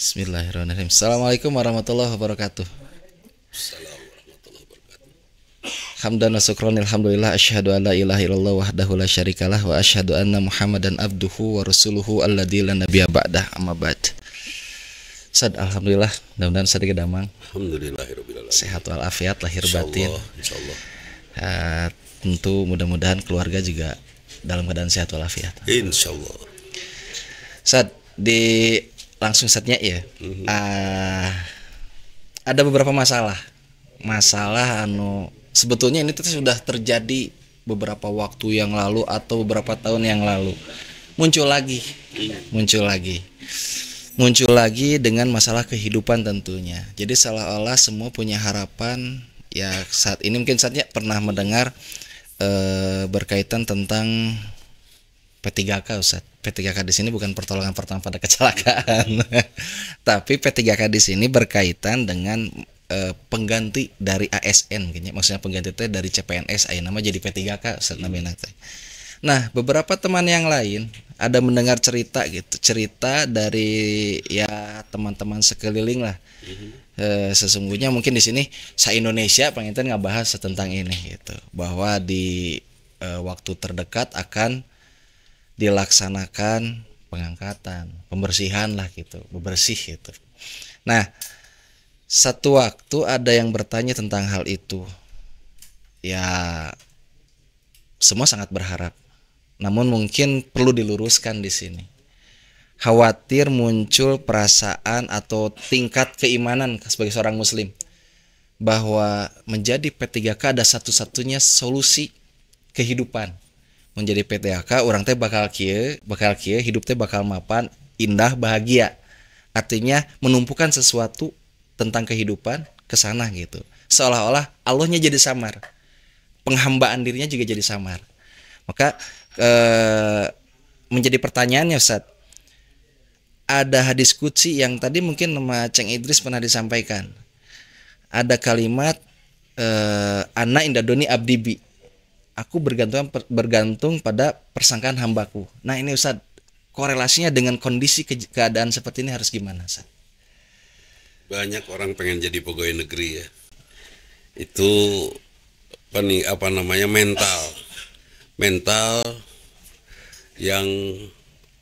Bismillahirrahmanirrahim. Assalamualaikum warahmatullahi wabarakatuh. Hamdan wa syukran alhamdulillah asyhadu an la ilaha illallah wahdahu la syarikalah wa asyhadu anna Muhammadan abduhu wa rasuluhu alladzi la nabiyya ba'dah amma ba'd. Sad alhamdulillah, mudah-mudahan sedikit damang. Alhamdulillahirabbil alamin. Sehat walafiat lahir batin. Insyaallah. Tentu mudah-mudahan keluarga juga dalam keadaan sehat walafiat. Insyaallah. Sad langsung saatnya ya. Ada beberapa masalah sebetulnya ini tuh sudah terjadi beberapa waktu yang lalu atau beberapa tahun yang lalu, muncul lagi dengan masalah kehidupan tentunya. Jadi seolah-olah semua punya harapan. Ya saat ini mungkin saatnya pernah mendengar berkaitan tentang P3K, Ustaz. P3K di sini bukan pertolongan pertama pada kecelakaan. Tapi P3K di sini berkaitan dengan pengganti dari ASN, maksudnya pengganti itu dari CPNS nama jadi P3K, Ustaz namanya. Nah, beberapa teman yang lain ada mendengar cerita dari ya teman-teman sekeliling lah. Sesungguhnya mungkin di sini se-Indonesia pengen ngebahas tentang ini gitu, bahwa di waktu terdekat akan dilaksanakan pengangkatan, pembersihan lah gitu, bebersih gitu. Nah, satu waktu ada yang bertanya tentang hal itu. Ya, semua sangat berharap. Namun mungkin perlu diluruskan di sini. Khawatir muncul perasaan atau tingkat keimanan sebagai seorang muslim bahwa menjadi P3K ada satu-satunya solusi kehidupan. Menjadi P3K orang teh bakal kieu, hidup teh bakal mapan, indah, bahagia. Artinya menumpukan sesuatu tentang kehidupan ke sana gitu. Seolah-olah Allahnya jadi samar. Penghambaan dirinya juga jadi samar. Maka menjadi pertanyaannya, Ustaz. Ada hadis qudsi yang tadi mungkin nama Ceng Idris pernah disampaikan. Ada kalimat ana indadoni abdibi. Aku bergantung pada persangkaan hambaku. Nah ini Ustaz, korelasinya dengan kondisi keadaan seperti ini harus gimana, Ustaz? Banyak orang pengen jadi pegawai negeri ya. Itu mental yang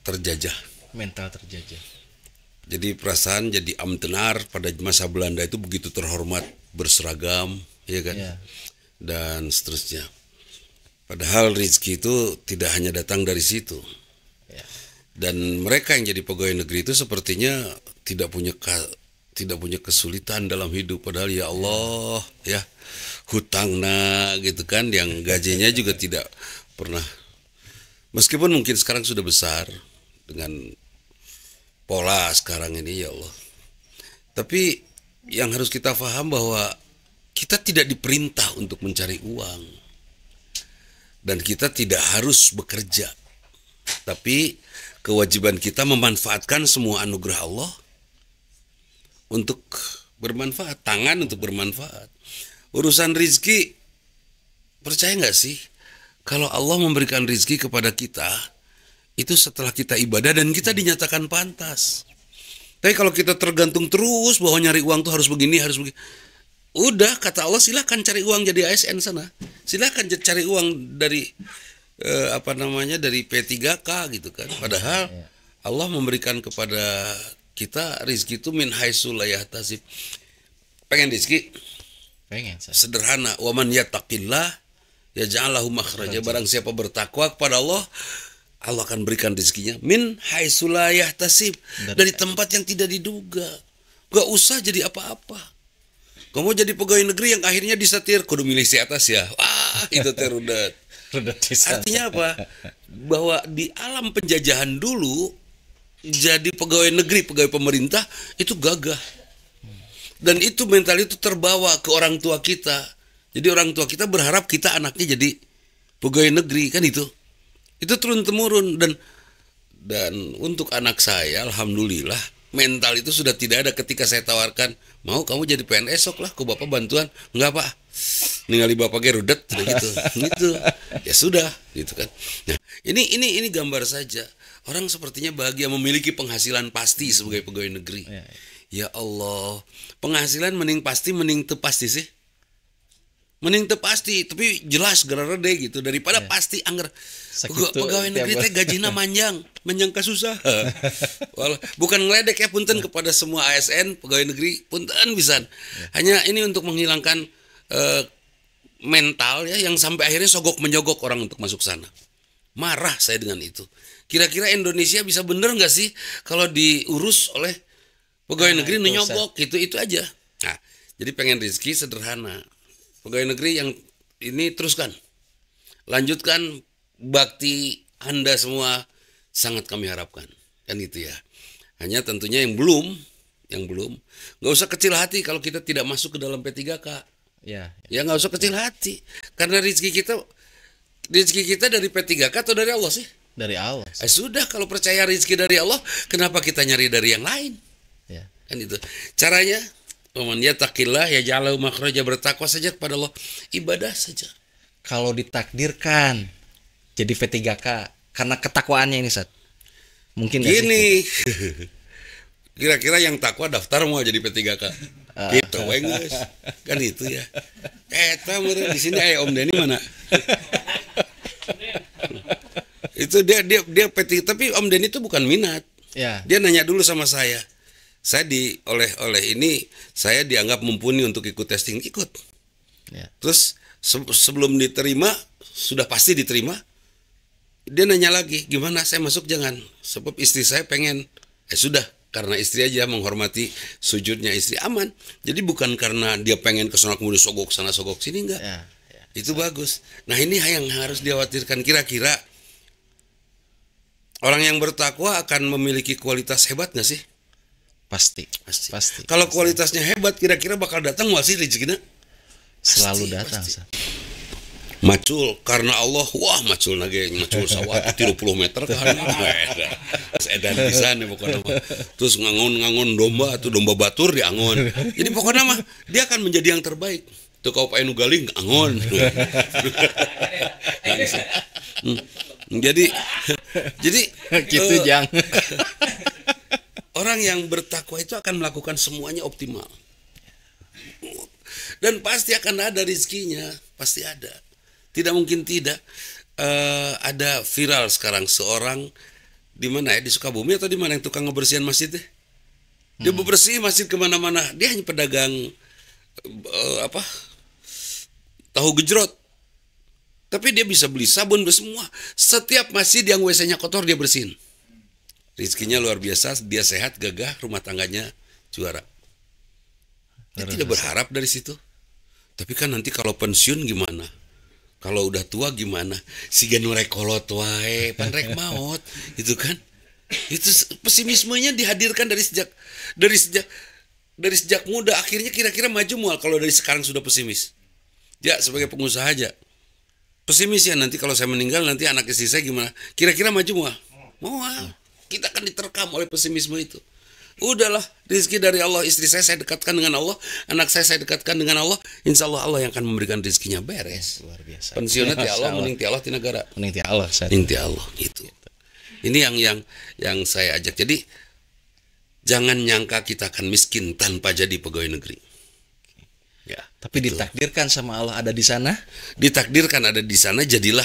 terjajah. Jadi perasaan jadi amtenar pada masa Belanda itu begitu terhormat, berseragam, ya kan? Yeah. Dan seterusnya. Padahal rezeki itu tidak hanya datang dari situ. Dan mereka yang jadi pegawai negeri itu sepertinya tidak punya kesulitan dalam hidup. Padahal ya Allah ya hutangna gitu kan, yang gajinya juga tidak pernah. Meskipun mungkin sekarang sudah besar dengan pola sekarang ini ya Allah. Tapi yang harus kita paham bahwa kita tidak diperintah untuk mencari uang. Dan kita tidak harus bekerja, tapi kewajiban kita memanfaatkan semua anugerah Allah untuk bermanfaat, tangan untuk bermanfaat. Urusan rizki, percaya nggak sih kalau Allah memberikan rizki kepada kita itu setelah kita ibadah dan kita dinyatakan pantas. Tapi kalau kita tergantung terus bahwa nyari uang tuh harus begini, udah kata Allah silahkan cari uang jadi ASN sana, silahkan cari uang dari dari P3K gitu kan. Padahal Allah memberikan kepada kita rizki itu min haitsu la yahtasib. Pengen rizki? Pengen. Sederhana, wa man yattaqillah yaj'al lahu makhraja. Barang siapa bertakwa kepada Allah, Allah akan berikan rizkinya min haitsu la yahtasib, dari tempat yang tidak diduga. Gak usah jadi apa-apa. Kamu jadi pegawai negeri yang akhirnya disetir kudu milih si atas ya. Wah, itu terudat. Artinya apa? Bahwa di alam penjajahan dulu jadi pegawai negeri, pegawai pemerintah itu gagah. Dan itu mental itu terbawa ke orang tua kita. Jadi orang tua kita berharap kita anaknya jadi pegawai negeri kan itu. Itu turun temurun dan untuk anak saya alhamdulillah mental itu sudah tidak ada ketika saya tawarkan, mau kamu jadi PNS sok lah, kok bapak bantuan, enggak pak, ningali bapak gerudet gitu, gitu, ya sudah, gitu kan. Nah, ini gambar saja Orang sepertinya bahagia memiliki penghasilan pasti sebagai pegawai negeri. Ya Allah, penghasilan mending pasti mending teu pasti sih. Mending teu pasti, tapi jelas gara-gara deh gitu daripada pasti anggar. Pegawai negeri teh gajina manjang kasusah. Bukan ngeledek ya punten kepada semua ASN pegawai negeri, punten pisan. Hanya ini untuk menghilangkan mental ya yang sampai akhirnya sogok menyogok orang untuk masuk sana. Marah saya dengan itu. Kira-kira Indonesia bisa bener nggak sih kalau diurus oleh pegawai negeri nyogok gitu, itu aja. Nah, jadi pengen rezeki sederhana. Pegawai negeri yang ini teruskan, lanjutkan bakti Anda semua, sangat kami harapkan, kan gitu ya. Hanya tentunya yang belum, nggak usah kecil hati kalau kita tidak masuk ke dalam P3K. Ya nggak usah kecil hati, karena rezeki kita dari P3K atau dari Allah sih? Dari Allah. Sudah, kalau percaya rezeki dari Allah, kenapa kita nyari dari yang lain? Ya. Kan itu caranya. Man yattaqillah yaj'al lahu makhraja, bertakwa saja kepada Allah, ibadah saja. Kalau ditakdirkan jadi P3K karena ketakwaannya ini, Sat. Mungkin gini. Kira-kira yang takwa daftar mau jadi P3K. Gitu, guys. Kan itu ya. Eta meureun di sini Om Denny mana? Itu dia P3, tapi Om Denny itu bukan minat. Ya. Dia nanya dulu sama saya. Saya oleh ini saya dianggap mumpuni untuk ikut testing, ikut. Ya. Terus sebelum diterima, sudah pasti diterima, dia nanya lagi, gimana saya masuk? Jangan, sebab istri saya pengen. Sudah, karena istri aja menghormati sujudnya istri, aman. Jadi bukan karena dia pengen ke sana kemudian sogok sana sogok sini, enggak. Ya. Itu bagus. Nah, ini yang harus dikhawatirkan. Kira-kira orang yang bertakwa akan memiliki kualitas hebat nggak sih? Pasti. Kalau kualitasnya hebat, kira-kira bakal datang nggak sih rezekinya? Selalu datang. Macul karena Allah, wah macul sawah 30 meter kan. Edan pisan pokoknya mah. Terus ngangon domba atau domba batur diangon. Jadi pokoknya mah dia akan menjadi yang terbaik. Tuh kau pae nu galing angon. Jadi gitu Jang. Orang yang bertakwa itu akan melakukan semuanya optimal. Dan pasti akan ada rezekinya, pasti ada. Tidak mungkin tidak. Ada viral sekarang seorang di mana ya, di Sukabumi atau di mana, yang tukang ngebersihin masjid deh. Dia bebersih masjid kemana-mana. Dia hanya pedagang tahu gejrot. Tapi dia bisa beli sabun, semua. Setiap masjid yang WC-nya kotor dia bersihin. Rezekinya luar biasa, dia sehat, gagah, rumah tangganya juara. Dia tidak berharap dari situ. Tapi kan nanti kalau pensiun gimana? Kalau udah tua gimana? Si genurek kolot wae, panrek maut, itu kan? Itu pesimismenya dihadirkan dari sejak muda. Akhirnya kira-kira maju mual kalau dari sekarang sudah pesimis. Ya, sebagai pengusaha aja. Pesimis ya, nanti kalau saya meninggal nanti anak istri saya gimana? Kira-kira maju mual? Mual. Kita akan diterkam oleh pesimisme itu. Udahlah, rezeki dari Allah. Istri saya dekatkan dengan Allah, anak saya dekatkan dengan Allah. Insya Allah Allah yang akan memberikan rezekinya, beres. Luar biasa. Pensiunnya ti Allah, mending ti Allah ti negara. Mending ti Allah. Mending ti Allah gitu. Ini yang saya ajak. Jadi jangan nyangka kita akan miskin tanpa jadi pegawai negeri. Ya, tapi ditakdirkan sama Allah ada di sana. Ditakdirkan ada di sana, jadilah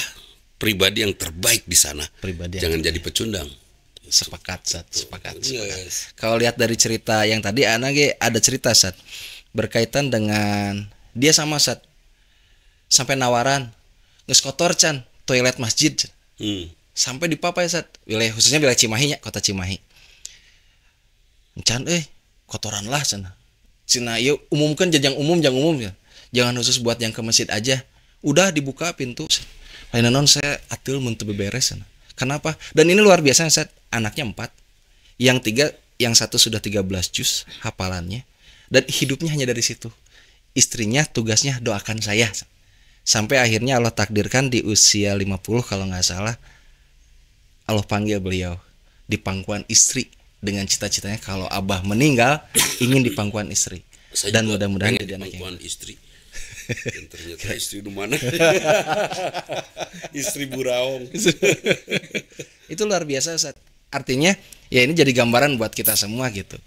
pribadi yang terbaik di sana. Jangan jadi pecundang. Sepakat. Yes. Kalau lihat dari cerita yang tadi ada cerita Sat berkaitan dengan dia sama Sat sampai nawaran geus kotor can toilet masjid. Sampai di Papai Sat, khususnya wilayah Cimahi nya, kota Cimahi. Can kotoran lah sana. Cina ieu umumkan jang umum ya. Jangan khusus buat yang ke masjid aja. Udah dibuka pintu. Lain non saya atul mun teu beberes sana. Kenapa? Dan ini luar biasa Sat. Anaknya 4, yang satu sudah 13 juz hafalannya, dan hidupnya hanya dari situ. Istrinya tugasnya doakan saya, sampai akhirnya Allah takdirkan di usia 50 kalau nggak salah, Allah panggil beliau di pangkuan istri dengan cita-citanya kalau abah meninggal ingin di pangkuan istri. Dan mudah-mudahan jadi anak pangkuan istri. Dan ternyata istri di mana? Istri buraong. Itu luar biasa Sat. artinya ya ini jadi gambaran buat kita semua gitu.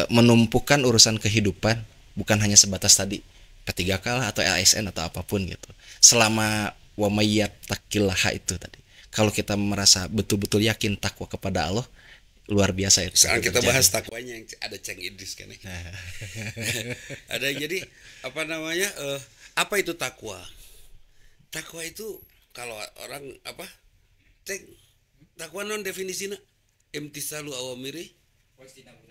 Menumpukan urusan kehidupan bukan hanya sebatas tadi P3K lah atau ASN atau apapun gitu. Selama wa mayyattaqillaha itu tadi. Kalau kita merasa betul-betul yakin takwa kepada Allah, luar biasa itu. Sekarang kita bahas takwanya yang ada Ceng Idris kan. Ada jadi apa namanya? Apa itu takwa? Takwa itu kalau orang apa? Ceng takwa non definisina imtisalu awamiri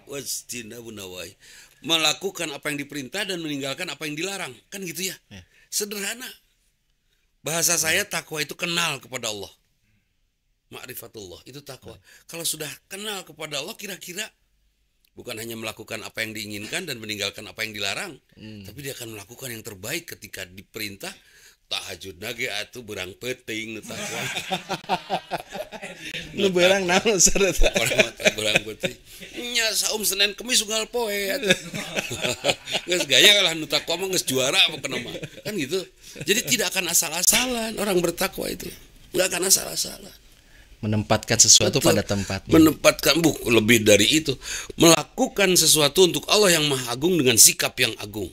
wajtinabu nawahi. Melakukan apa yang diperintah dan meninggalkan apa yang dilarang. Kan gitu ya. Sederhana. Bahasa saya takwa itu kenal kepada Allah. Ma'rifatullah itu takwa. Kalau sudah kenal kepada Allah kira-kira bukan hanya melakukan apa yang diinginkan dan meninggalkan apa yang dilarang, tapi dia akan melakukan yang terbaik ketika diperintah. Tahajud nage atuh berang peuting nu takwa. Nu beurang naon sareta. Berang peuting. Nya saum Senin Kemis unggal poe atuh. Geus gaya lah nu takwa mah geus juara apa kana mah. Kan gitu. Jadi tidak akan asal-asalan orang bertakwa itu. Enggak akan asal-asalan. Menempatkan sesuatu pada tempatnya. Menempatkan lebih dari itu, melakukan sesuatu untuk Allah yang Maha Agung dengan sikap yang agung.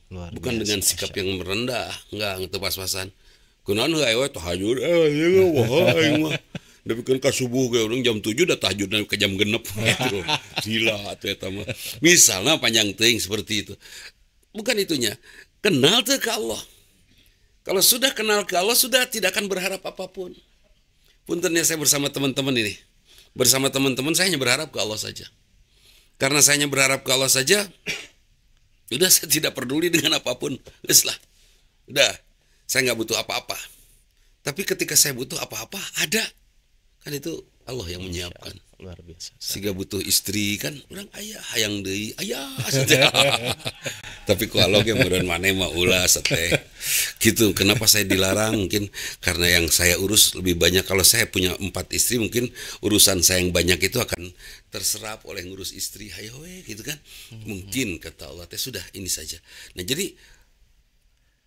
Luar Bukan biasa, dengan sikap Masya yang merendah, enggak itu pas-pasan. Kunaon heuh aya tahajud wah mah. Tapi kan ka subuh ge urang jam 7 dah tahajud ke jam 6 gitu. Gila atuh eta mah. Misalnya panjang teuing seperti itu. Bukan itunya. Kenal teu ke Allah. Kalau sudah kenal ke Allah sudah tidak akan berharap apapun. Puntennya saya bersama teman-teman ini. Bersama teman-teman saya hanya berharap ke Allah saja. Karena saya hanya berharap ke Allah saja, udah saya tidak peduli dengan apapun. Udah, saya nggak butuh apa-apa. Tapi ketika saya butuh apa-apa, ada. Kan itu Allah yang menyiapkan. Luar biasa. Siga butuh istri kan, orang ayah hayang deui, ayah saja. Tapi ku Allah ge meureun maneh mah ulah teh. Gitu. Kenapa saya dilarang? Mungkin karena yang saya urus lebih banyak. Kalau saya punya 4 istri, mungkin urusan saya yang banyak itu akan terserap oleh ngurus istri. Hayo we gitu kan. Mungkin kata Allah teh sudah ini saja. Nah, jadi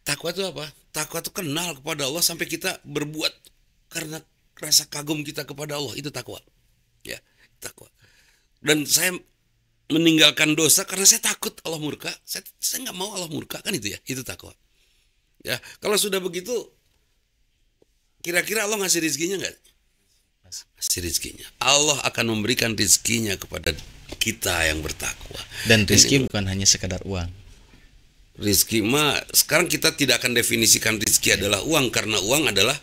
takwa itu apa? Takwa itu kenal kepada Allah sampai kita berbuat karena rasa kagum kita kepada Allah, itu takwa. Ya, takwa. Dan saya meninggalkan dosa karena saya takut Allah murka. Saya nggak mau Allah murka, kan itu ya, itu takwa. Ya, kalau sudah begitu, kira-kira Allah ngasih rizkinya nggak? Ngasih rizkinya. Allah akan memberikan rizkinya kepada kita yang bertakwa. Dan rizki bukan hanya sekadar uang. Rizki mah sekarang kita tidak akan definisikan rizki adalah uang, karena uang adalah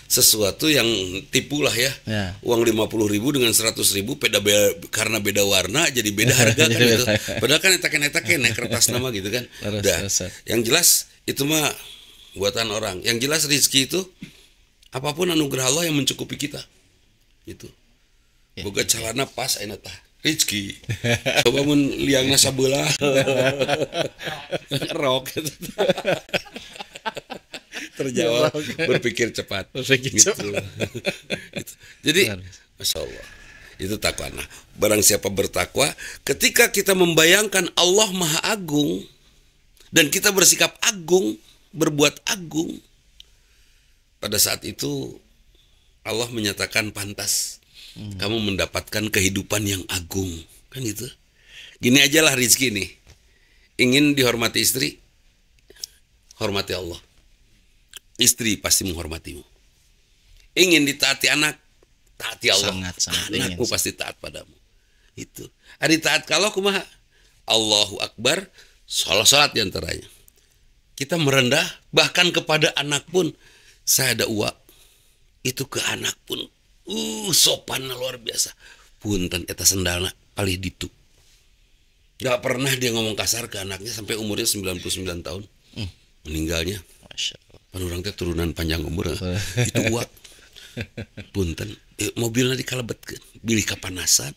sesuatu yang tipu lah ya. Uang 50.000 dengan 100.000 karena beda warna jadi beda harga kan gitu. Padahal kan etaken kertas nama gitu kan. Udah. Yang jelas itu mah buatan orang. Yang jelas rizki itu apapun anugerah Allah yang mencukupi kita. Itu. Boga calana pas ayeuna tah. Rizki. Coba mun liangna sabelah. Rok. Terjawab, berpikir cepat. Gitu. Jadi, Masya Allah, itu takwa. Nah, barang siapa bertakwa, ketika kita membayangkan Allah Maha Agung dan kita bersikap agung, berbuat agung, pada saat itu Allah menyatakan pantas kamu mendapatkan kehidupan yang agung, kan gitu. Gini aja lah rizki nih, ingin dihormati istri, hormati Allah. Istri pasti menghormatimu. Ingin ditaati anak, taati Allah. Sangat anakmu ingin. Pasti taat padamu. Itu. Ari taat kalau kumaha? Allahu Akbar, salat diantaranya. Kita merendah, bahkan kepada anak pun. Saya ada uang, itu ke anak pun. Sopan luar biasa. Punten eta sendalna palih ditu. Gak pernah dia ngomong kasar ke anaknya sampai umurnya 99 tahun. Meninggalnya. Masya Allah. Orang teh turunan panjang umur itu uak punten mobilnya dikalebetkeun bilih kapanasan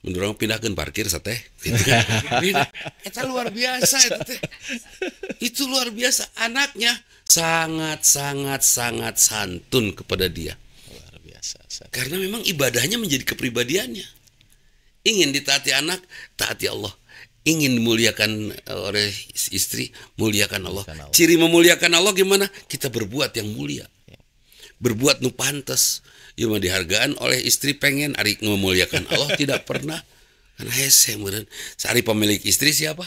mun pindahkeun parkir sateh gitu kan. Eta luar biasa eta teh. Itu luar biasa, anaknya sangat santun kepada dia. Luar biasa. Karena memang ibadahnya menjadi kepribadiannya. Ingin ditaati anak, taati Allah. Ingin dimuliakan oleh istri, muliakan Allah. Ciri memuliakan Allah gimana? Kita berbuat yang mulia. Berbuat nu pantes. ieu mah dihargaan oleh istri pengen ari memuliakan Allah tidak pernah. Karena hese meureun. Sari pemilik istri siapa?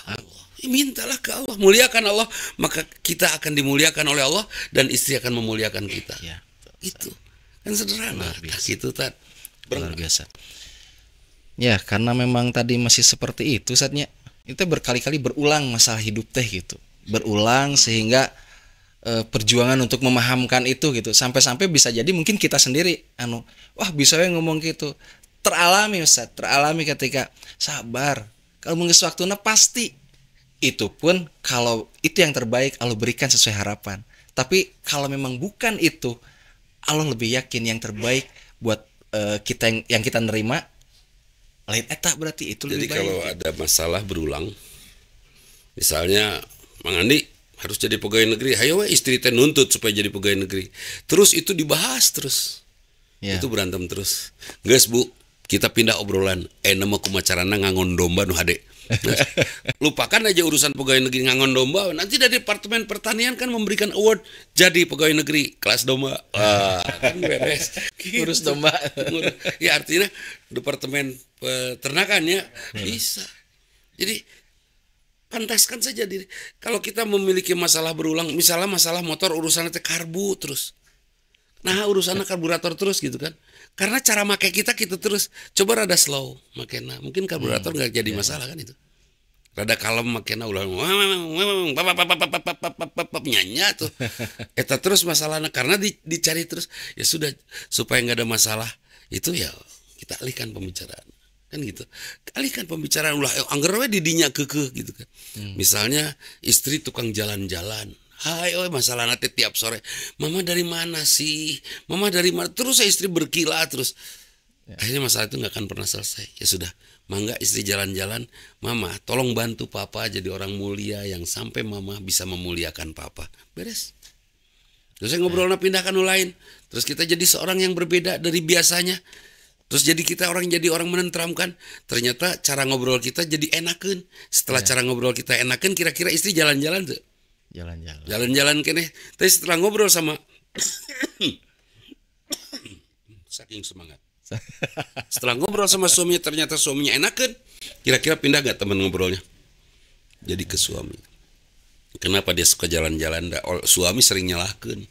Allah. Mintalah ke Allah, muliakan Allah, maka kita akan dimuliakan oleh Allah dan istri akan memuliakan kita. Ya, itu kan sederhana. Gitu Tad. Luar biasa. Ya, karena memang tadi masih seperti itu saatnya. Itu berkali-kali berulang masalah hidup teh gitu. Berulang sehingga perjuangan untuk memahamkan itu gitu. Sampai-sampai bisa jadi mungkin kita sendiri wah bisa ya ngomong gitu. Teralami Ustaz, teralami ketika sabar. Kalau mengis waktuna pasti. Itu pun kalau itu yang terbaik Allah berikan sesuai harapan. Tapi kalau memang bukan itu, Allah lebih yakin yang terbaik buat kita yang kita nerima lain eta berarti itu jadi lebih baik. Kalau ada masalah berulang, misalnya Mang Andi harus jadi pegawai negeri, hayo we istri teh nuntut supaya jadi pegawai negeri. Terus itu dibahas terus. Ya. Itu berantem terus. Geus Bu, kita pindah obrolan. Nama kumacarana ngangon domba nu hade. Nah, lupakan aja urusan pegawai negeri ngangon domba. Nanti dari Departemen Pertanian kan memberikan award jadi pegawai negeri kelas domba. Kan beres. Urus domba. Ya artinya Departemen Peternakan ya bisa. Jadi pantaskan saja diri. Kalau kita memiliki masalah berulang, misalnya masalah motor urusannya karbu terus. Nah urusannya karburator terus gitu kan. Karena cara make kita gitu terus. Coba rada slow makena. Mungkin karburator nggak jadi masalah kan itu. Rada kalem makena ulah nyanyi tuh. Eta terus masalahnya karena dicari terus. Ya sudah supaya nggak ada masalah itu ya kita alihkan pembicaraan kan gitu. Alihkan pembicaraan ulah angger we didinya keukeuh gitu kan. Misalnya istri tukang jalan-jalan. Hai, masalah nanti tiap sore. Mama dari mana sih? Mama dari mana? Terus istri berkilah terus. Ya. Akhirnya masalah itu nggak akan pernah selesai. Ya sudah, mangga istri jalan-jalan. Mama, tolong bantu papa jadi orang mulia yang sampai mama bisa memuliakan papa. Beres. Terus saya ngobrolnya pindahkan lain. Terus kita jadi seorang yang berbeda dari biasanya. Terus jadi orang menenteramkan. Ternyata cara ngobrol kita jadi enakan. Setelah cara ngobrol kita enakan, kira-kira istri jalan-jalan tuh. Jalan-jalan kene. Tapi setelah ngobrol sama saking semangat. Setelah ngobrol sama suaminya ternyata suaminya enakan. Kira-kira pindah gak teman ngobrolnya? Jadi ke suami. Kenapa dia suka jalan-jalan? Suami sering nyalahkan.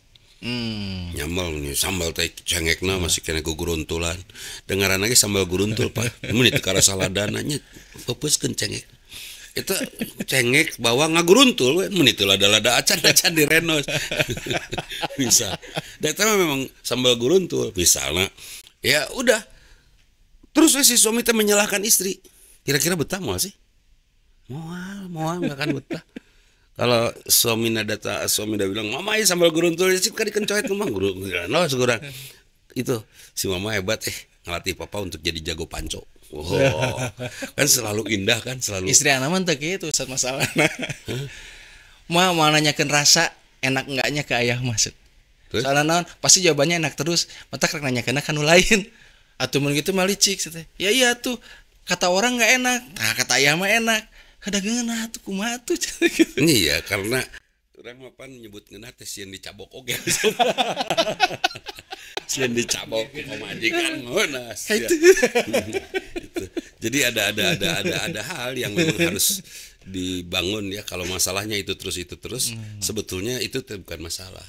Nyamal nih sambal teh cengekna masih kena guruntulan. Dengaran lagi sambal guruntul Pak. Mun itu karena saladana nya peupeuskeun cengek. Itu cengek bawa ngaguruntul menitulah lada acan direnos. Bisa. Data memang sambal guruntul misalnya. Ya udah. Terus si suami teh menyalahkan istri. Kira-kira betah moal sih? Moal enggak akan betah. Kalau suami udah bilang, "Mama ini sambal guruntul sih kan dikencoet mah guru." No, segurang. Itu si mama hebat ngelatih papa untuk jadi jago panco. Oh, kan selalu indah kan selalu. Istri anak mah teu kitu saat masalah. Mau nanyakeun rasa enak enggaknya ke ayah maksud. Soalna naon? Pasti jawabannya enak terus. Mata krek nanyakeun ka nu lain. Atuh mun kitu mah licik teh. Ya iya tuh. Kata orang enggak enak. Nah, kata ayah mah enak. Kadageun atuh kumaha tuh. Iya, karena urang mah pan nyebut ngeunah teh sieun dicabok oge. Sieun dicabok pamajikan ngeunas. Jadi ada hal yang memang harus dibangun ya. Kalau masalahnya itu terus sebetulnya itu bukan masalah.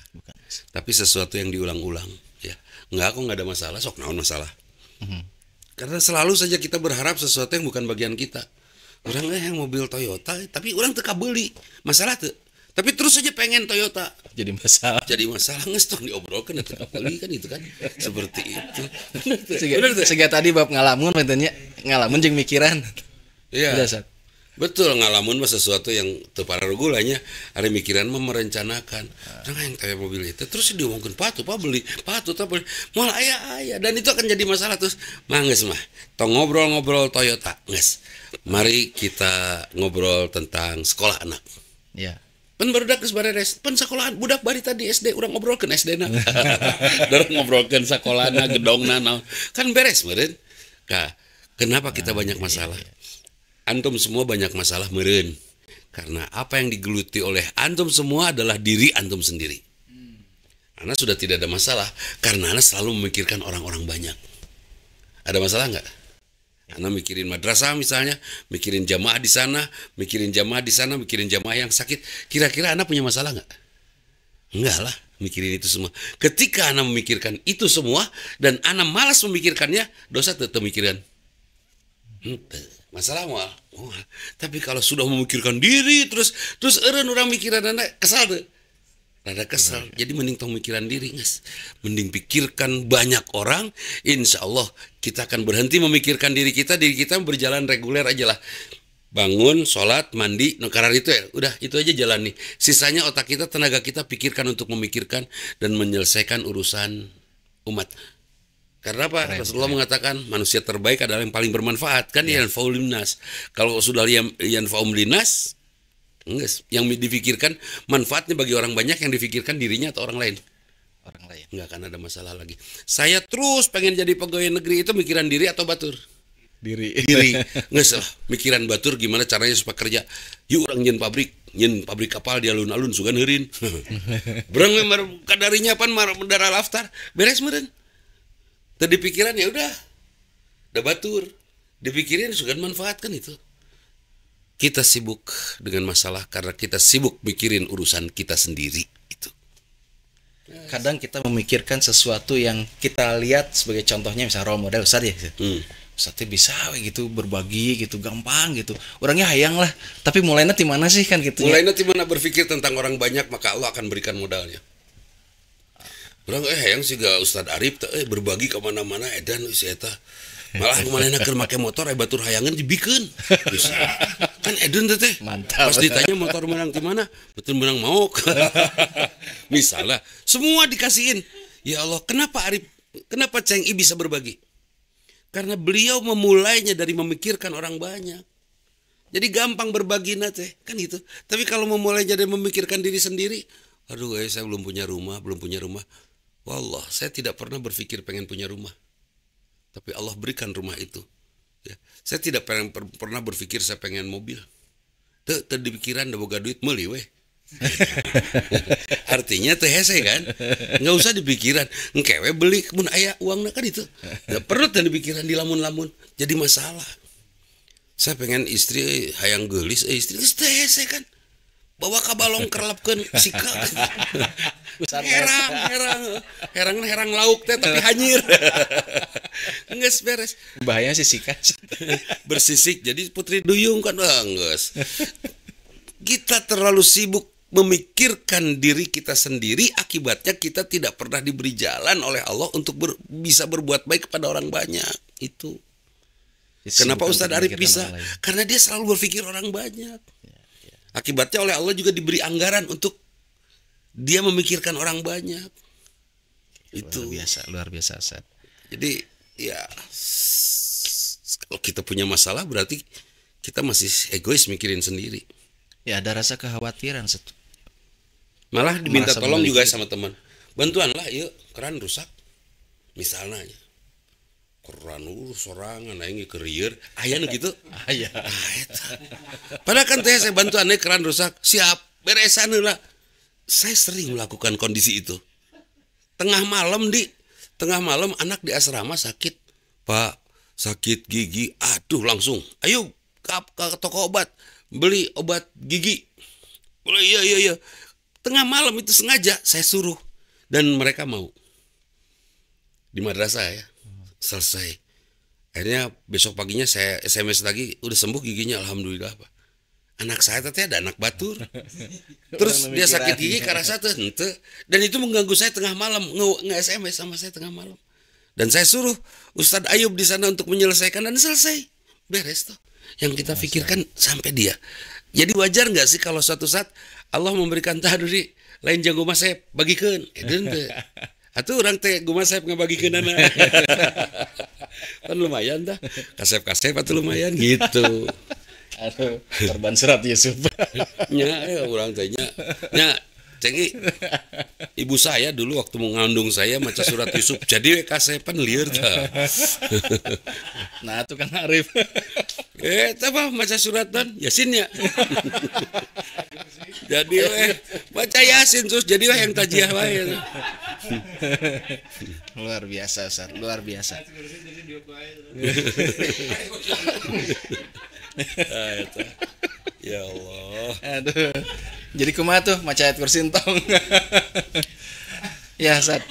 Tapi sesuatu yang diulang-ulang ya. Enggak, aku enggak ada masalah, sok naon masalah. Karena selalu saja kita berharap sesuatu yang bukan bagian kita. Orang yang mobil Toyota, tapi orang teu kabeli. Masalah tuh. Tapi terus saja pengen Toyota. Jadi masalah. Nges tong diobrolkeun teu kabeli kan itu kan. Seperti itu. Sega tadi bab ngalamun mentenya ngalamun jeung mikiran. Iya. Betul, ngalamun mah sesuatu yang teu pararugulanya, ari mikiran mah merencanakan. Orang yang kayak mobil itu terus diomongkeun Pak beli, moal aya dan itu akan jadi masalah terus. Manggeus mah. Tong ngobrol-ngobrol Toyota, geus. Mari kita ngobrol tentang sekolah anak. Ya. Pen barudak geus beres. Pen sekolahan budak bari tadi SD urang ngobrolkeun SD-na. Dorong ngobrolkeun sakolana, gedongna naon. Kan beres meureun. Kenapa kita banyak masalah? Antum semua banyak masalah meureun. Karena apa yang digeluti oleh antum semua adalah diri antum sendiri. Ana sudah tidak ada masalah karena Ana selalu memikirkan orang-orang banyak. Ada masalah nggak? Ana mikirin madrasah misalnya, mikirin jamaah di sana, mikirin jamaah di sana, mikirin jamaah yang sakit. Kira-kira Ana punya masalah nggak? Enggak lah, mikirin itu semua. Ketika Ana memikirkan itu semua dan Ana malas memikirkannya, dosa tetap mikiran. Masalah mual. Tapi kalau sudah memikirkan diri terus eureun orang mikiran Ana kesal tuh. Rada kesal. Jadi mending tong mikiran diri, guys. Mending pikirkan banyak orang, insya Allah kita akan berhenti memikirkan diri kita berjalan reguler aja lah. Bangun, sholat, mandi, karar itu ya, udah itu aja jalan nih. Sisanya otak kita, tenaga kita pikirkan untuk memikirkan dan menyelesaikan urusan umat. Karena apa? Rasulullah mengatakan manusia terbaik adalah yang paling bermanfaat, kan yanfa'ul linnas. Kalau sudah yanfa'um linnas, enggak, yang dipikirkan manfaatnya bagi orang banyak, yang dipikirkan dirinya atau orang lain. Orang lain. Enggak akan ada masalah lagi. Saya terus pengen jadi pegawai negeri itu mikiran diri atau batur? Diri. Nggak salah. Mikiran batur gimana caranya supaya kerja. Yuk orang nyen pabrik kapal di alun-alun sugan heureun. Berang memar kadarinya pan mendara laftar. Beres meureun. Tadi pikiran ya udah batur. Dipikirin sugan manfaatkan itu. Kita sibuk dengan masalah karena kita sibuk mikirin urusan kita sendiri itu. Kadang kita memikirkan sesuatu yang kita lihat sebagai contohnya, misalnya role model Ustaz ya. Ustaz bisa gitu berbagi gitu gampang gitu. Orangnya hayang lah, tapi mulainya di mana sih kan gitu. Mulainya di mana berpikir tentang orang banyak, maka Allah akan berikan modalnya. Orang hayang sih ga Ustaz Arif berbagi ke mana-mana edan si eta. Malah kumanehna keur make motor batur hayangan dibikeun. Bisa. Kan edan teh. Mantap. Pas ditanya motor menang di mana? Betul menang mau. Misalnya semua dikasihin. Ya Allah, kenapa Ceng I bisa berbagi? Karena beliau memulainya dari memikirkan orang banyak. Jadi gampang berbagi teh, kan gitu. Tapi kalau memulai dari memikirkan diri sendiri, aduh saya belum punya rumah. Wallah, saya tidak pernah berpikir pengen punya rumah. Tapi Allah berikan rumah itu. Ya. Saya tidak pernah berpikir saya pengen mobil. Teu di pikiran da boga duit meuli weh. Artinya teh hese kan, nggak usah dipikiran engkewe beli kemun aya uangna kan itu nggak perlu teh dipikiran di lamun-lamun jadi masalah. Saya pengen istri hayang geulis, istri teh hese kan, bawa ka balong kerlepkeun sika herang lauk teh tapi hanyir. Geus beres bahaya sih sika bersisik jadi putri duyung kan geus. Kita terlalu sibuk memikirkan diri kita sendiri, akibatnya kita tidak pernah diberi jalan oleh Allah untuk bisa berbuat baik kepada orang banyak. Itu kenapa Ustaz Arif bisa? Karena dia selalu berpikir orang banyak. Akibatnya oleh Allah juga diberi anggaran untuk dia memikirkan orang banyak. Itu luar biasa Ustaz. Jadi ya kalau kita punya masalah berarti kita masih egois mikirin sendiri. Ya ada rasa kekhawatiran. Malah diminta tolong juga sama teman. Bantuan lah, yuk keran rusak. Misalnya keran sorangan aing kerieur, aya nu kitu. Aya. Padahal kan teh saya bantuan keran rusak, siap beresan heula. Saya sering melakukan kondisi itu. Tengah malam anak di asrama sakit. Pak, sakit gigi. Aduh langsung, ayo ke toko obat. Beli obat gigi. Iya. Tengah malam itu sengaja saya suruh. Dan mereka mau. Di madrasah ya. Selesai. Akhirnya besok paginya saya SMS lagi. Udah sembuh giginya, alhamdulillah Pak. Anak saya tadi ada anak batur. Terus dia sakit gigi karena satu. Dan itu mengganggu saya tengah malam. Nge-SMS sama saya tengah malam. Dan saya suruh Ustadz Ayub di sana untuk menyelesaikan. Dan selesai. Beres tuh. Yang kita pikirkan sampai dia. Jadi wajar nggak sih kalau suatu saat Allah memberikan tahaduri lain jeung gumasep bagikeun. Edeun teh. Atuh urang teh gumasep ngabagikeun anak. Kan lumayan dah. Kasep-kasep atuh lumayan gitu. Aduh, korban serat Yusuf. Nya urang teh nya cengi ibu saya dulu waktu mengandung saya maca surat Yusuf jadi kasepan lieur tah. Nah, itu kan Arif. Apa maca surat dan Yasin ya. Jadi baca Yasin terus jadi yang tajiah wae. Luar biasa, Ustaz. Luar biasa. Ya Allah. Aduh. Jadi kumaha tuh maca ayat kursi entong. Ya, Ustaz.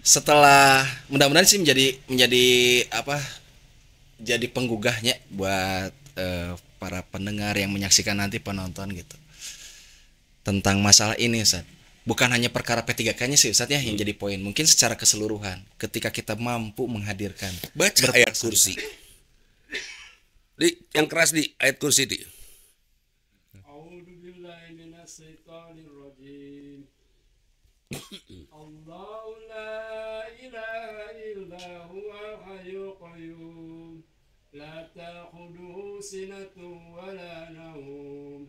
Setelah mudah-mudahan sih menjadi apa? Jadi penggugahnya buat para pendengar yang menyaksikan nanti, penonton gitu. Tentang masalah ini, Ustaz. Bukan hanya perkara P3K-nya sih, Ustaz ya, yang jadi poin. Mungkin secara keseluruhan ketika kita mampu menghadirkan Baca ayat kursi. Di yang keras di ayat kursi di. Allahu la ilaha illa huwal hayyul qayyum la ta'khudhuhu sinatun wa la nawm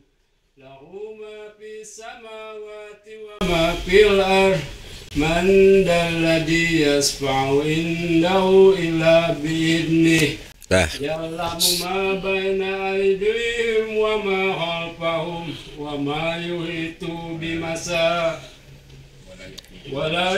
lahu ma fis samawati wa ma fil ardh man dalladhi yasfa'u indahu illa bi'idnihi ya'lamu ma baina aydihim wa ma khalfahum wa ma yuhitu bimasa wala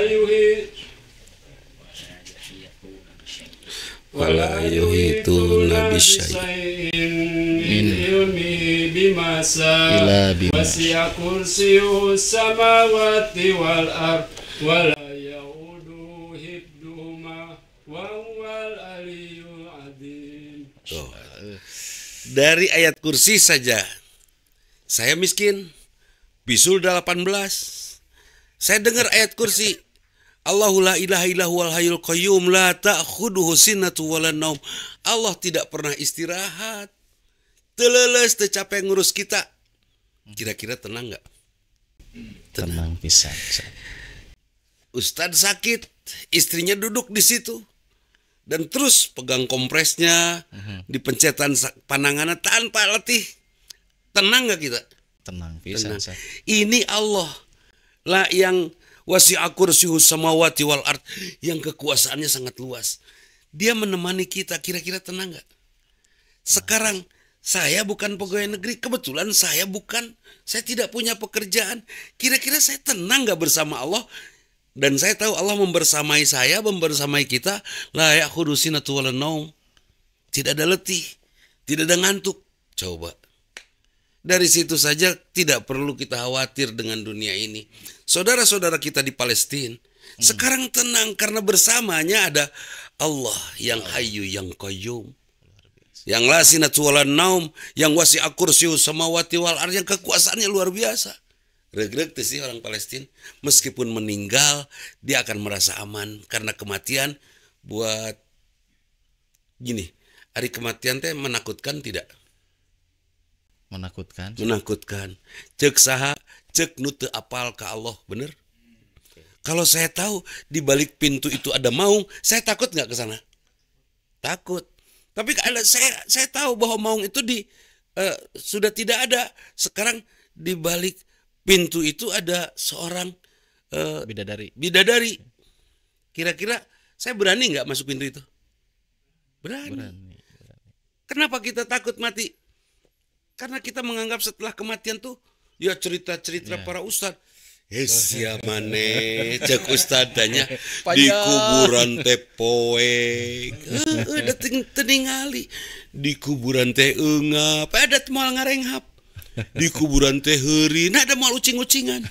yuhituna bisyai'in min ilmihi bimasa wasi'a kursiyyuhu samawati wal ardh wala ya'uduhu hifdhuhuma wa huwal aliyyul azim. Dari ayat kursi saja saya miskin. Bisul 18. Saya dengar ayat kursi. Allahu la ilaha illa huwal hayyul qayyum la ta'khudhuhu sinatun wala naum. Allah tidak pernah istirahat. Teleles teu capek ngurus kita. Kira-kira tenang enggak? Tenang pisan. Ustadz sakit, istrinya duduk di situ. Dan terus pegang kompresnya, dipencetan panangannya tanpa letih. Tenang enggak kita? Tenang pisan. Tenang. Ini Allah lah yang wasi'a kursiyyuhu samawati wal ard, yang kekuasaannya sangat luas. Dia menemani kita, kira-kira tenang enggak? Sekarang saya bukan pegawai negeri, kebetulan saya tidak punya pekerjaan. Kira-kira saya tenang enggak bersama Allah? Dan saya tahu Allah membersamai saya, membersamai kita. La ya'khudhu sinatu wala naum. Tidak ada letih, tidak ada ngantuk. Coba. Dari situ saja tidak perlu kita khawatir dengan dunia ini. Saudara-saudara kita di Palestina sekarang tenang karena bersamanya ada Allah yang hayyu yang qayyum, yang la sinatu wala naum, yang wasi'a kursiyyuhu samawati wal ardh, yang kekuasaannya luar biasa. Regrek sih orang Palestina, meskipun meninggal dia akan merasa aman karena kematian buat gini. Hari kematian teh menakutkan tidak? Menakutkan. Cek saha, cek nu teu apal ka Allah, bener? Kalau saya tahu di balik pintu itu ada maung, saya takut nggak ke sana? Takut. Tapi kalau saya tahu bahwa maung itu sudah tidak ada. Sekarang di balik pintu itu ada seorang bidadari. Kira-kira saya berani nggak masuk pintu itu? Berani. Kenapa kita takut mati? Karena kita menganggap setelah kematian tuh ya cerita-cerita para ustad. Sia mane cek ustadanya di kuburan teh poek. Ada teningali di kuburan teh eungap, ada moal ngarenghap. Di kuburan teh heuri, nah ada moal ucing-ucingan.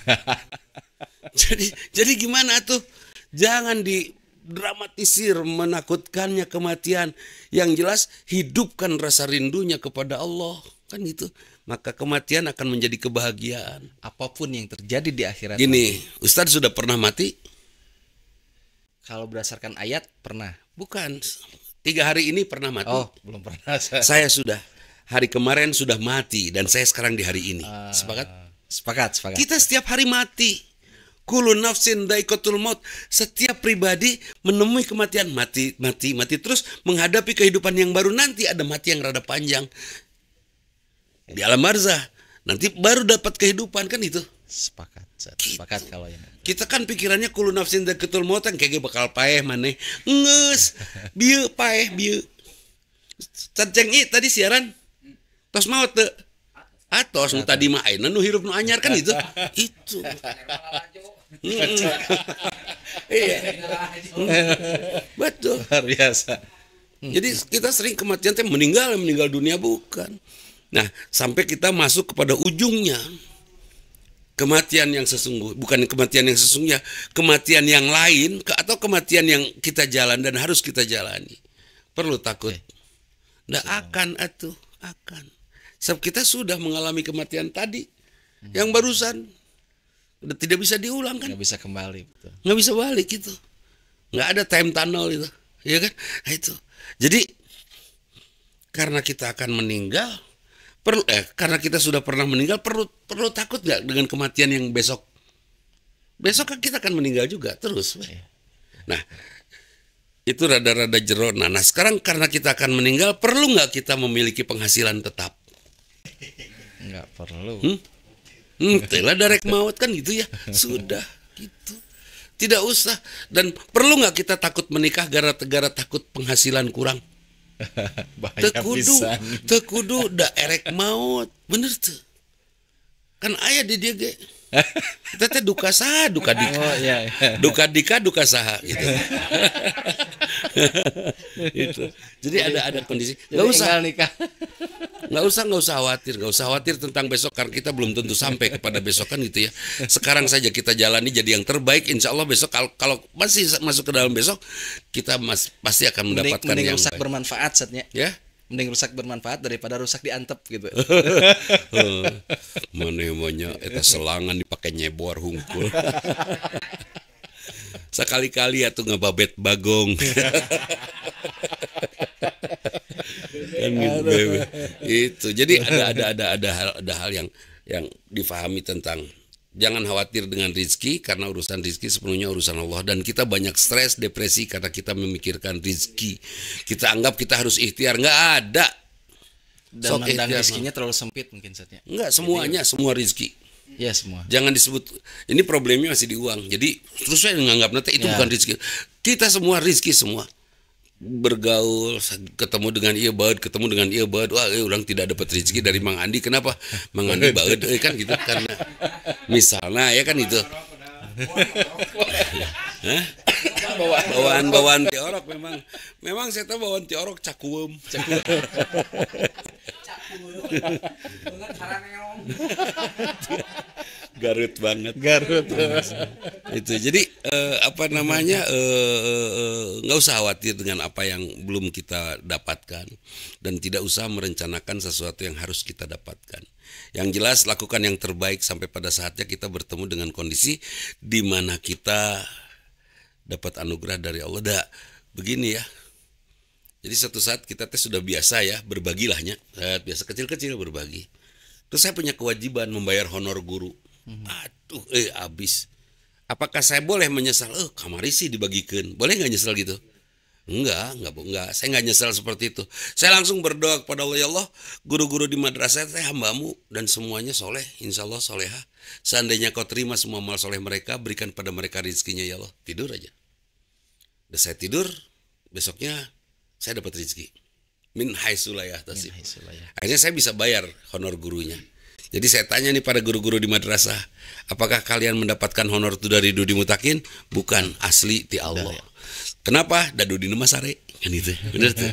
Jadi gimana tuh? Jangan didramatisir menakutkannya kematian. Yang jelas hidupkan rasa rindunya kepada Allah. Kan gitu. Maka kematian akan menjadi kebahagiaan. Apapun yang terjadi di akhirat. Gini, Ustadz sudah pernah mati? Kalau berdasarkan ayat pernah. Bukan. 3 hari ini pernah mati. Oh, belum pernah. Saya sudah. Hari kemarin sudah mati dan saya sekarang di hari ini. Sepakat? Sepakat. Kita setiap hari mati. Kullu nafsin dha'iqatul maut. Setiap pribadi menemui kematian, mati terus menghadapi kehidupan yang baru. Nanti ada mati yang rada panjang. Di alam barzah nanti baru dapat kehidupan, kan itu. Sepakat Gitu. kalau ini. Kita kan pikirannya kullu nafsin dha'iqatul maut kan kayak bakal paeh maneh. Ngeus, bieu paeh bieu. Caceng tadi siaran tos maot teu. Atos nu tadi mah ayeuna nu hirup nu anyar kan itu. Itu. Iya. Betul. Luar biasa. Jadi kita sering kematian teh meninggal dunia bukan. Nah, sampai kita masuk kepada ujungnya. Kematian yang sesungguh, bukan kematian yang sesungguhnya, kematian yang lain atau kematian yang kita jalan dan harus kita jalani. Perlu takut. Nggak akan atuh, akan. Sebab kita sudah mengalami kematian tadi yang barusan. Udah tidak bisa diulang kan? Nggak bisa kembali. Betul. Nggak bisa balik itu. Nggak ada time tunnel itu. Ya kan? Nah, itu. Jadi karena kita akan meninggal, karena kita sudah pernah meninggal, perlu takut nggak dengan kematian yang besok? Besok kan kita akan meninggal juga terus. Nah, itu rada-rada jero. Nah, sekarang karena kita akan meninggal, perlu nggak kita memiliki penghasilan tetap? Nggak perlu. Telah direct maut kan gitu ya. Sudah gitu. Tidak usah. Dan perlu nggak kita takut menikah gara-gara takut penghasilan kurang? Bahaya pisan. Tekudu da erek maut. Bener tuh. Kan aya di dia ge. Kita teh duka saha, duka dika. Oh iya. Duka dika, duka saha gitu. Itu. Jadi ada kondisi. Nggak usah khawatir tentang besok karena kita belum tentu sampai kepada besok kan gitu ya. Sekarang saja kita jalani jadi yang terbaik. Insya Allah besok kalau masih masuk ke dalam besok kita pasti akan mendapatkan mending yang rusak baik. bermanfaat setnya. Ya. Mending rusak bermanfaat daripada rusak diantep gitu. Mana eta selangan dipakai nyebor hungkul. Sekali-kali atuh ngababet bagong. Kan gitu. Itu. Jadi ada hal yang difahami tentang jangan khawatir dengan rizki karena urusan rizki sepenuhnya urusan Allah dan kita banyak stres, depresi karena kita memikirkan rizki. Kita anggap kita harus ikhtiar, nggak ada. Dan mandang rizkinya terlalu sempit mungkin saatnya. Enggak, semuanya, semua rizki. Ya semua. Jangan disebut, ini problemnya masih di uang. Jadi terus saya menganggap nanti itu bukan rizki. Kita semua rizki semua. Bergaul, ketemu dengan iya baud, wah orang tidak dapat rezeki dari Mang Andi. Kenapa? Mang Andi baud kan gitu karena misalnya ya kan itu. Bawaan tiorok memang saya tahu bawaan tiorok cakuem. Garut banget. Itu jadi nggak usah khawatir dengan apa yang belum kita dapatkan dan tidak usah merencanakan sesuatu yang harus kita dapatkan. Yang jelas lakukan yang terbaik sampai pada saatnya kita bertemu dengan kondisi di mana kita dapat anugerah dari Allah. Begini ya. Jadi suatu saat kita sudah biasa ya berbagilahnya, biasa kecil-kecil berbagi. Terus saya punya kewajiban membayar honor guru. Aduh, abis. Apakah saya boleh menyesal? Kamari sih dibagikan. Boleh nggak nyesal gitu? Enggak. Saya nggak nyesal seperti itu. Saya langsung berdoa kepada Allah, ya Allah, guru-guru di madrasah saya hambamu dan semuanya soleh, insya Allah soleha. Seandainya kau terima semua amal soleh mereka, berikan pada mereka rezekinya ya Allah. Tidur aja. Udah saya tidur, besoknya saya dapat rezeki. Min haitsulayah tasib. Akhirnya saya bisa bayar honor gurunya. Jadi saya tanya nih pada guru-guru di madrasah, apakah kalian mendapatkan honor itu dari Dudi Mutakin? Bukan, asli ti Allah. Kenapa? Da Dudi nama sare. Kan itu. Bener tuh.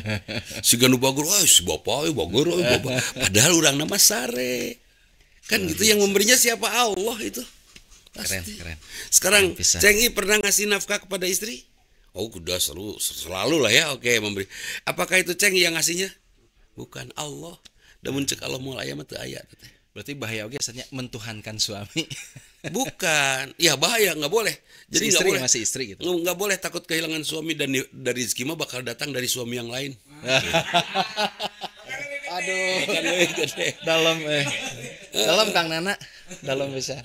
Siga nu bagur, si bapak, bagur, bapak. Padahal orang nama sare. Kan gitu yang memberinya siapa? Allah itu. Pasti. Keren. Sekarang Cengi pernah ngasih nafkah kepada istri? Oh, udah selalu lah ya, oke memberi. Apakah itu Cengi yang ngasihnya? Bukan, Allah. Dan muncul Allah mau ayam itu ayat. Berarti bahaya oke saatnya mentuhankan suami. Bukan, ya bahaya, nggak boleh. Jadi nggak boleh masih istri gitu. Nggak boleh takut kehilangan suami dan dari rezeki mah bakal datang dari suami yang lain. Aduh, dalam Kang Nana, dalam bisa.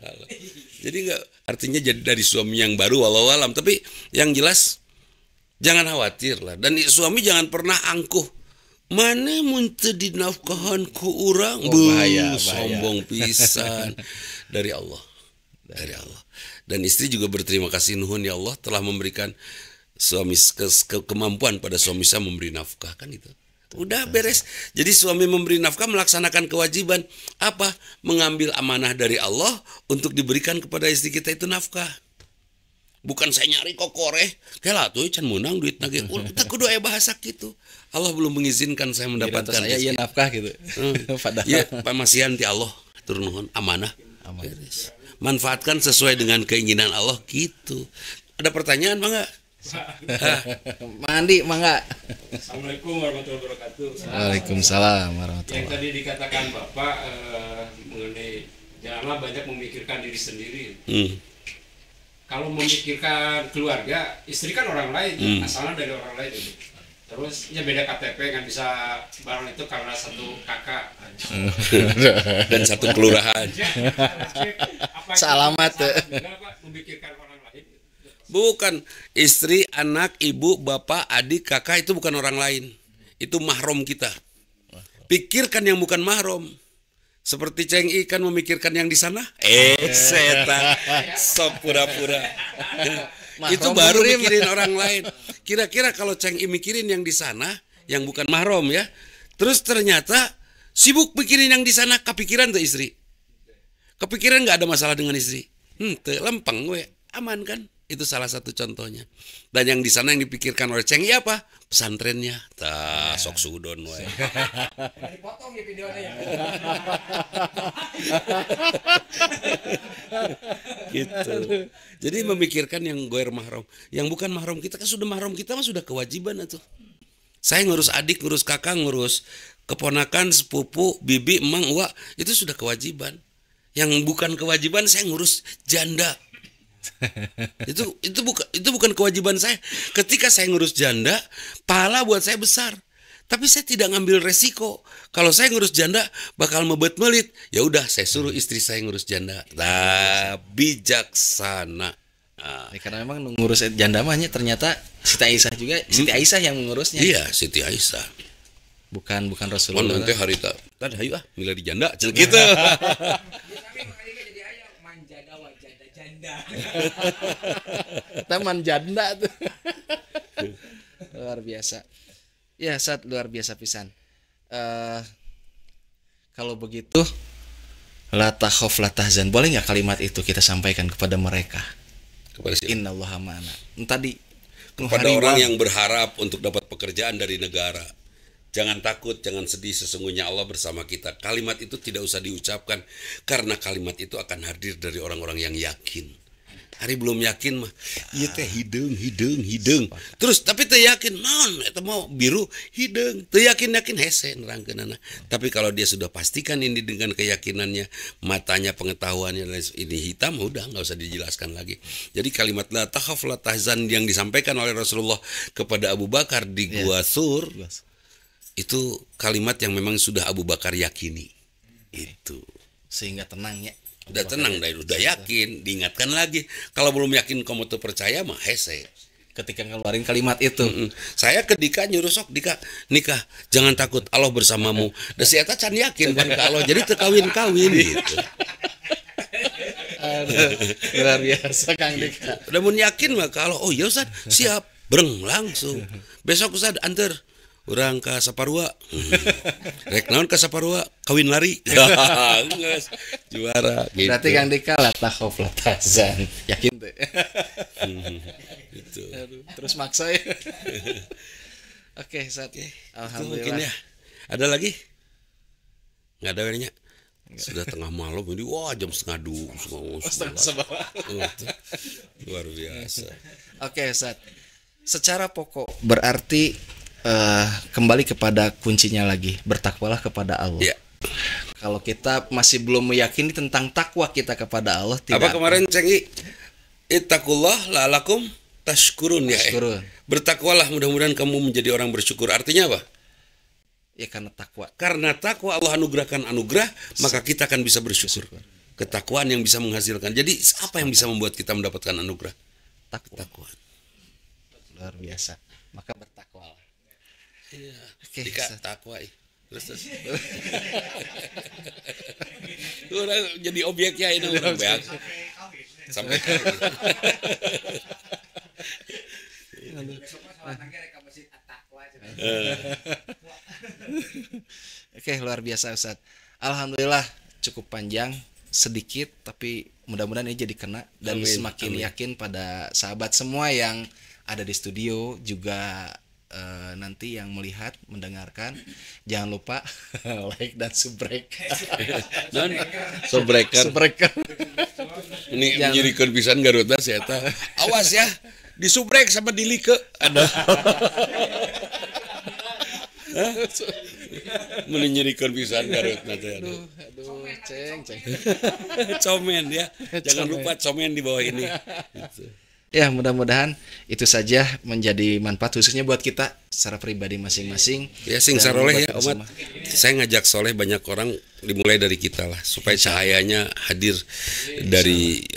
Jadi nggak artinya jadi dari suami yang baru walau alam. Tapi yang jelas jangan khawatir lah. Dan suami jangan pernah angkuh. Mana muntah dinafkahan ku urang? Bahaya. Sombong pisan. Dari Allah. Dan istri juga berterima kasih nuhun ya Allah telah memberikan suami kemampuan pada suami saya memberi nafkah kan itu. Udah beres. Jadi suami memberi nafkah melaksanakan kewajiban apa? Mengambil amanah dari Allah untuk diberikan kepada istri kita itu nafkah. Bukan saya nyari kokoreh, kayak tuh can menang duit nage. Kita kudu aya bahasa gitu. Allah belum mengizinkan saya mendapatkan saya iya nafkah gitu. Padahal ya pamasihan ti Allah turun nuhun amanah. Beres. Manfaatkan sesuai dengan keinginan Allah gitu. Ada pertanyaan Mangga? Mandi Mangga. Assalamualaikum warahmatullahi wabarakatuh. Waalaikumsalam Yang warahmatullahi. tadi dikatakan Bapak mengenai janganlah banyak memikirkan diri sendiri. Kalau memikirkan keluarga, istri kan orang lain, asalnya dari orang lain. Terus ya beda KTP, nggak bisa barang itu karena satu kakak Dan satu kelurahan. Salamat. Juga, Pak, memikirkan orang lain. Bukan istri, anak, ibu, bapak, adik, kakak itu bukan orang lain. Itu mahram kita. Pikirkan yang bukan mahram. Seperti Ceng I kan memikirkan yang di sana. Setan. Sok pura-pura. Itu baru mikirin orang lain. Kira-kira kalau Ceng I mikirin yang di sana, yang bukan mahram ya. Terus ternyata sibuk mikirin yang di sana, kepikiran tuh istri. Kepikiran nggak ada masalah dengan istri. Teu lempeng we, aman kan? Itu salah satu contohnya. Dan yang di sana yang dipikirkan oleh Ceng I apa? Pesantrennya. Tah, sok sudon we. Dipotong di videonya ya. Gitu. Jadi memikirkan yang goer mahram, yang bukan mahram kita kan sudah mahram kita mah sudah kewajiban atuh. Saya ngurus adik, ngurus kakak, ngurus keponakan, sepupu, bibi, emang, uak, itu sudah kewajiban. Yang bukan kewajiban saya ngurus janda. itu bukan kewajiban saya. Ketika saya ngurus janda, pahala buat saya besar. Tapi saya tidak ngambil resiko. Kalau saya ngurus janda bakal mebet melit. Ya udah, saya suruh istri saya ngurus janda. Nah, bijaksana. Ya, karena memang ngurus janda mahnya ternyata Siti Aisyah juga, Siti Aisyah yang mengurusnya. Iya, Siti Aisyah. Bukan Rasulullah. Nanti hari tak. Tadi hayu milih di janda, cel gitu. Taman janda tuh. Luar biasa. Ya, saat luar biasa pisan. Kalau begitu la takhaf la tahzan. Boleh nggak kalimat itu kita sampaikan kepada mereka? Kepada siapa? Innallaha ma'ana. Tadi Kepada orang yang berharap untuk dapat pekerjaan dari negara. Jangan takut, jangan sedih, sesungguhnya Allah bersama kita. Kalimat itu tidak usah diucapkan karena kalimat itu akan hadir dari orang-orang yang yakin. Hari belum yakin mah, iya teh hidung. Terus tapi teh yakin, non, itu mau biru hidung. Teh yakin hese nerangkeunana. Tapi kalau dia sudah pastikan ini dengan keyakinannya, matanya, pengetahuannya ini hitam, udah nggak usah dijelaskan lagi. Jadi kalimat la takhaf la tahzan yang disampaikan oleh Rasulullah kepada Abu Bakar di Gua Sur, itu kalimat yang memang sudah Abu Bakar yakini. Itu sehingga tenangnya. Udah tenang, udah yakin, diingatkan lagi. Kalau belum yakin kamu tuh percaya mah hese. Ketika ngeluarin kalimat itu, saya ke Dika nyuruh sok Dika nikah, jangan takut, Allah bersamamu. Da si eta can yakin kan ka Allah, jadi teu kawin-kawin gitu. Luar biasa Kang Dika. Udah mun yakin mah ka Allah, oh iya Ustaz, siap, breng langsung. Besok Ustaz anter urang ka Saparua. Rek naon ka Saparua? Kawin lari. Geus juara gitu. Berarti Kang Dika la takhaf la tahzan. Yakin tuh. Gitu. Terus maksa ya. Oke, saat alhamdulillah. Mungkin ya. Ada lagi? Enggak ada wenya. Sudah tengah malam ini, wah jam setengah 2. Luar biasa. Oke, Ustaz. Secara pokok berarti kembali kepada kuncinya lagi, bertakwalah kepada Allah. Ya. Kalau kita masih belum meyakini tentang takwa kita kepada Allah, tidak. Apa kemarin Cengi? Ittaqullah la'alakum tashkurun ya. Bertakwalah, mudah-mudahan kamu menjadi orang bersyukur. Artinya apa? Ya karena takwa. Karena takwa Allah anugerahkan anugerah, maka kita akan bisa bersyukur. Ketakwaan yang bisa menghasilkan. Jadi apa yang bisa membuat kita mendapatkan anugerah? Takwa. Luar biasa. Maka bertakwalah. Iya. Oke, Dika takwa. Terus. Orang jadi objeknya ini orang beak. Sampai Oke, luar biasa Ustaz. Alhamdulillah cukup panjang, sedikit tapi mudah-mudahan ini jadi kena dan Amin, semakin amin. yakin pada sahabat semua yang ada di studio juga nanti yang melihat mendengarkan jangan lupa like dan subrek Dan sobrekan ini Jangan. menjadikan pisan Garutna saya eta. Awas ya, disubrek sama dilike. Ada. Menyerikan pisan Garutna teh. aduh ceng Comen ya. Jangan lupa comen di bawah ini. Gitu. ya mudah-mudahan itu saja menjadi manfaat khususnya buat kita secara pribadi masing-masing Ya sing dan saroleh buat ya kita Omat. semua. Saya ngajak soleh banyak orang dimulai dari kita lah supaya cahayanya hadir dari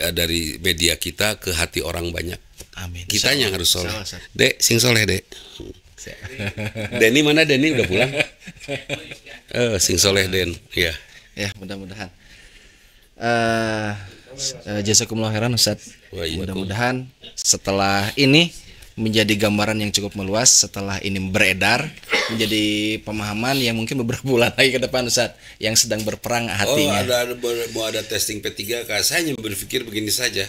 media kita ke hati orang banyak. Amin. Kitanya yang harus soleh. Insyaallah, Ustaz. Dek, sing soleh dek. Denny mana Denny udah pulang? Sing soleh Den. Ya. Ya mudah-mudahan jazakumullah khairan Ustaz. Waalaikumsalam. Mudah-mudahan setelah ini menjadi gambaran yang cukup meluas, setelah ini beredar menjadi pemahaman yang mungkin beberapa bulan lagi ke depan Ustaz yang sedang berperang Oh, hatinya. mau ada testing P3K. Saya hanya berpikir begini saja.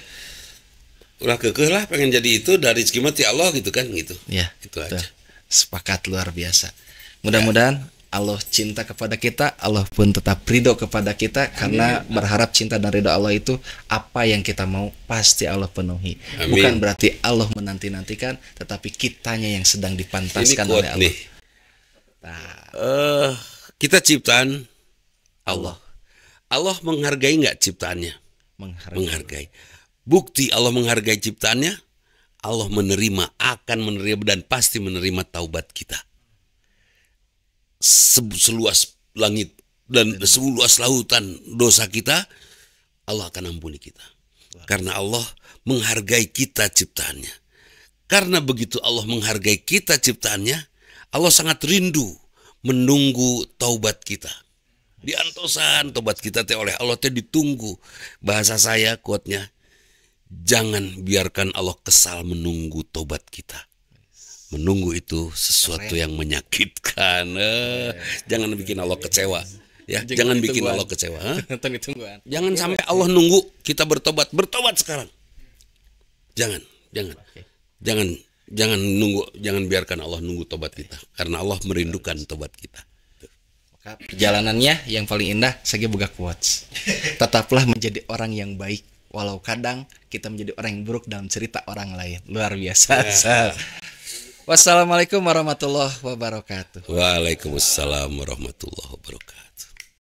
Ulah kekeh lah pengen jadi itu dari rezeki mati Allah gitu kan gitu. Ya, Itu betul. aja. Sepakat luar biasa. Mudah-mudahan Allah cinta kepada kita, Allah pun tetap ridho kepada kita karena berharap cinta dan ridho Allah itu apa yang kita mau pasti Allah penuhi. Amin. Bukan berarti Allah menanti-nantikan, tetapi kitanya yang sedang Ini dipantaskan oleh quote Allah. nih. Nah, Kita ciptaan Allah. Allah menghargai nggak ciptaannya? menghargai. Menghargai. Bukti Allah menghargai ciptaannya, Allah menerima, akan menerima dan pasti menerima taubat kita. Seluas langit dan seluas lautan dosa kita, Allah akan ampuni kita. Karena Allah menghargai kita ciptaannya. Karena begitu Allah menghargai kita ciptaannya, Allah sangat rindu menunggu taubat kita. Diantosan taubat kita teh oleh Allah teh ditunggu. Bahasa saya quote-nya, jangan biarkan Allah kesal menunggu taubat kita. Menunggu itu sesuatu yang menyakitkan. Jangan bikin Allah kecewa. Ya, jangan bikin Allah kecewa. Nonton ditungguan. Jangan sampai Allah nunggu kita bertobat. Bertobat sekarang. Jangan. Jangan nunggu, jangan biarkan Allah nunggu tobat kita. Karena Allah merindukan tobat kita. Maka perjalanannya yang paling indah saya buka quotes. Tetaplah menjadi orang yang baik walau kadang kita menjadi orang yang buruk dalam cerita orang lain. Luar biasa. Wassalamualaikum warahmatullahi wabarakatuh. Waalaikumsalam warahmatullahi wabarakatuh.